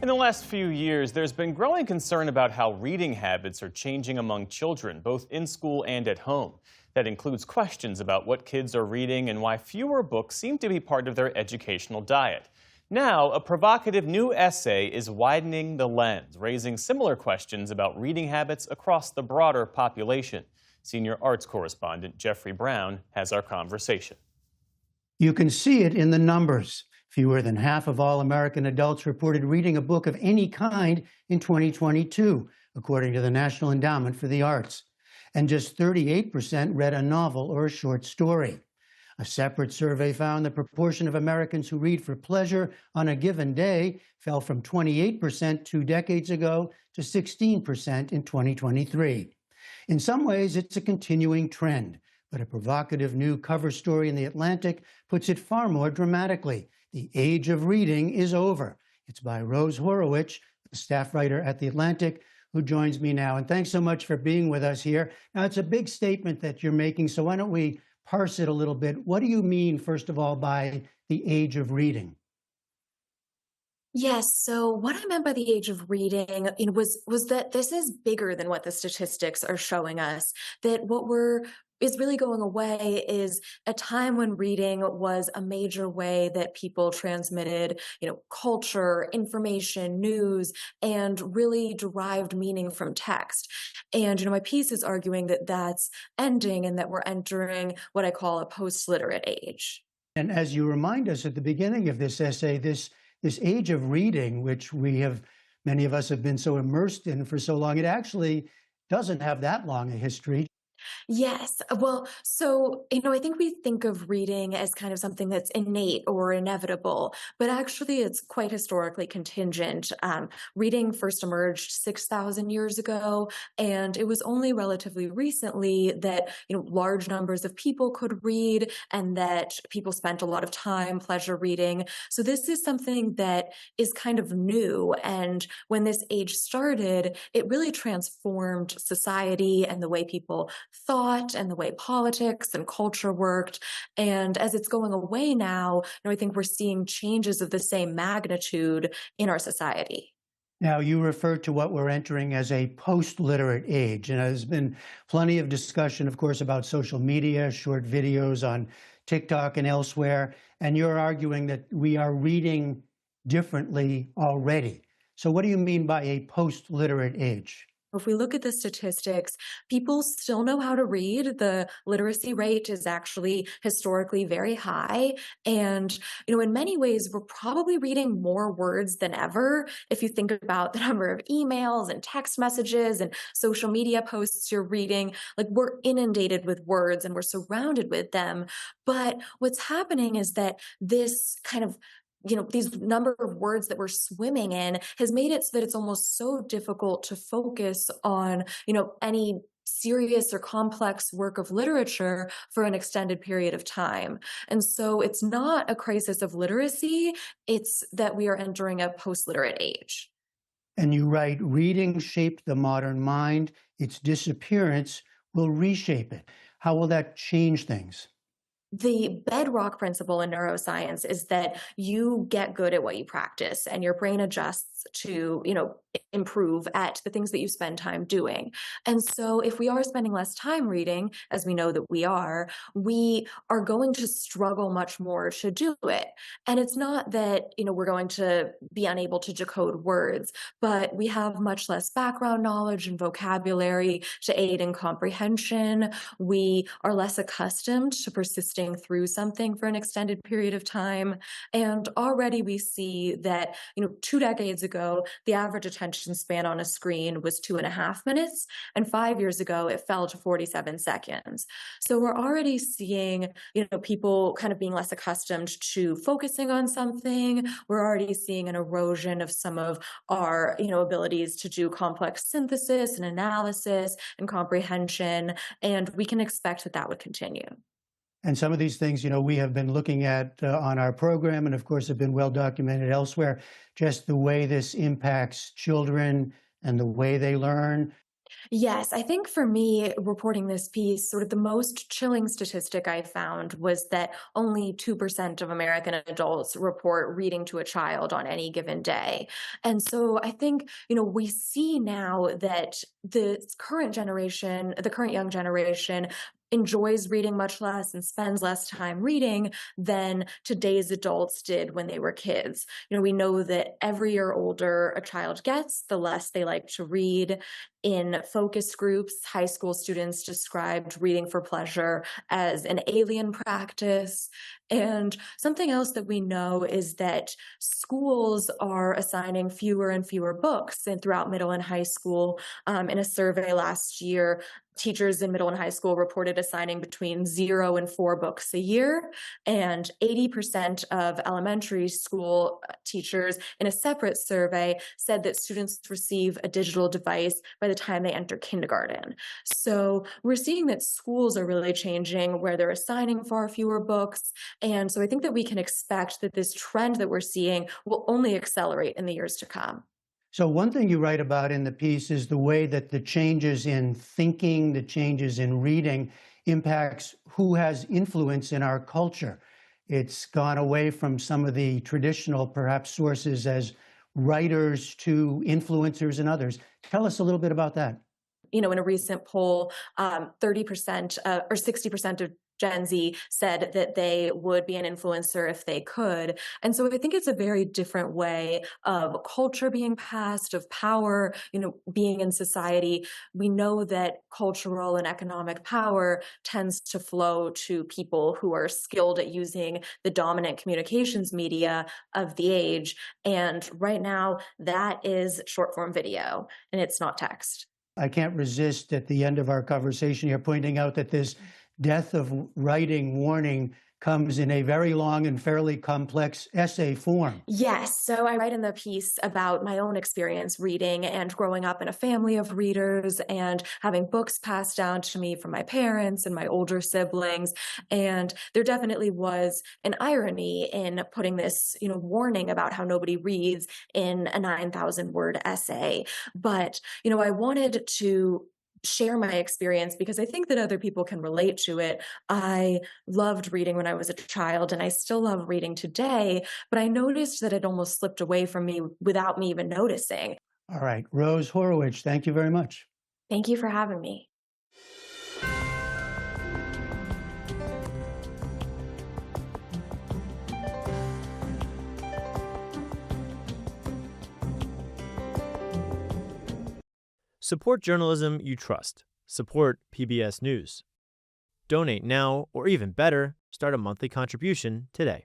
In the last few years, there's been growing concern about how reading habits are changing among children, both in school and at home. That includes questions about what kids are reading and why fewer books seem to be part of their educational diet. Now, a provocative new essay is widening the lens, raising similar questions about reading habits across the broader population. Senior arts correspondent Jeffrey Brown has our conversation. You can see it in the numbers. Fewer than half of all American adults reported reading a book of any kind in 2022, according to the National Endowment for the Arts. And just 38% read a novel or a short story. A separate survey found the proportion of Americans who read for pleasure on a given day fell from 28% 2 decades ago to 16% in 2023. In some ways, it's a continuing trend, but a provocative new cover story in The Atlantic puts it far more dramatically. The age of reading is over. It's by Rose Horowitch, a staff writer at The Atlantic, who joins me now. And thanks so much for being with us here. Now, it's a big statement that you're making, so why don't we parse it a little bit? What do you mean, first of all, by the age of reading? Yes. So what I meant by the age of reading was that this is bigger than what the statistics are showing us. That what is really going away is a time when reading was a major way that people transmitted, culture, information, news, and really derived meaning from text. And, my piece is arguing that that's ending and that we're entering what I call a post-literate age. And as you remind us at the beginning of this essay, this age of reading, which many of us have been so immersed in for so long, it actually doesn't have that long a history. Yes. Well, so, I think we think of reading as kind of something that's innate or inevitable, but actually it's quite historically contingent. Reading first emerged 6,000 years ago, and it was only relatively recently that, large numbers of people could read and that people spent a lot of time pleasure reading. So this is something that is kind of new. And when this age started, it really transformed society and the way people thought and the way politics and culture worked. And as it's going away now, I think we're seeing changes of the same magnitude in our society. Now, you refer to what we're entering as a post-literate age. And there's been plenty of discussion, of course, about social media, short videos on TikTok and elsewhere. And you're arguing that we are reading differently already. So what do you mean by a post-literate age? If we look at the statistics, people still know how to read. The literacy rate is actually historically very high. And, in many ways, we're probably reading more words than ever. If you think about the number of emails and text messages and social media posts you're reading, we're inundated with words and we're surrounded with them. But what's happening is that this kind of these number of words that we're swimming in has made it so that it's almost so difficult to focus on, any serious or complex work of literature for an extended period of time. And so it's not a crisis of literacy, it's that we are entering a post-literate age. And you write, reading shaped the modern mind. Its disappearance will reshape it. How will that change things? The bedrock principle in neuroscience is that you get good at what you practice and your brain adjusts to, improve at the things that you spend time doing. And so if we are spending less time reading, as we know that we are going to struggle much more to do it. And it's not that, we're going to be unable to decode words, but we have much less background knowledge and vocabulary to aid in comprehension. We are less accustomed to persisting through something for an extended period of time. And already we see that, 2 decades ago, the average attention span on a screen was 2.5 minutes. And 5 years ago, it fell to 47 seconds. So we're already seeing, people kind of being less accustomed to focusing on something. We're already seeing an erosion of some of our, abilities to do complex synthesis and analysis and comprehension. And we can expect that would continue. And some of these things, we have been looking at on our program and, of course, have been well documented elsewhere, just the way this impacts children and the way they learn. Yes, I think for me, reporting this piece, sort of the most chilling statistic I found was that only 2% of American adults report reading to a child on any given day. And so I think, we see now that the current young generation enjoys reading much less and spends less time reading than today's adults did when they were kids. We know that every year older a child gets, the less they like to read. In focus groups, high school students described reading for pleasure as an alien practice. And something else that we know is that schools are assigning fewer and fewer books and throughout middle and high school. In a survey last year, teachers in middle and high school reported assigning between 0 and 4 books a year, and 80% of elementary school teachers in a separate survey said that students receive a digital device by the time they enter kindergarten. So we're seeing that schools are really changing where they're assigning far fewer books. And so I think that we can expect that this trend that we're seeing will only accelerate in the years to come. So one thing you write about in the piece is the way that the changes in thinking, the changes in reading impacts who has influence in our culture. It's gone away from some of the traditional, perhaps, sources as writers to influencers and others. Tell us a little bit about that. In a recent poll, 30% or 60% of Gen Z said that they would be an influencer if they could. And so I think it's a very different way of culture being passed, of power, being in society. We know that cultural and economic power tends to flow to people who are skilled at using the dominant communications media of the age. And right now, that is short form video, and it's not text. I can't resist at the end of our conversation here pointing out that this death of writing warning comes in a very long and fairly complex essay form. Yes. So I write in the piece about my own experience reading and growing up in a family of readers and having books passed down to me from my parents and my older siblings. And there definitely was an irony in putting this, warning about how nobody reads in a 9,000-word essay. But, I wanted to share my experience because I think that other people can relate to it. I loved reading when I was a child, and I still love reading today, but I noticed that it almost slipped away from me without me even noticing. All right. Rose Horowitch, thank you very much. Thank you for having me. Support journalism you trust. Support PBS News. Donate now, or even better, start a monthly contribution today.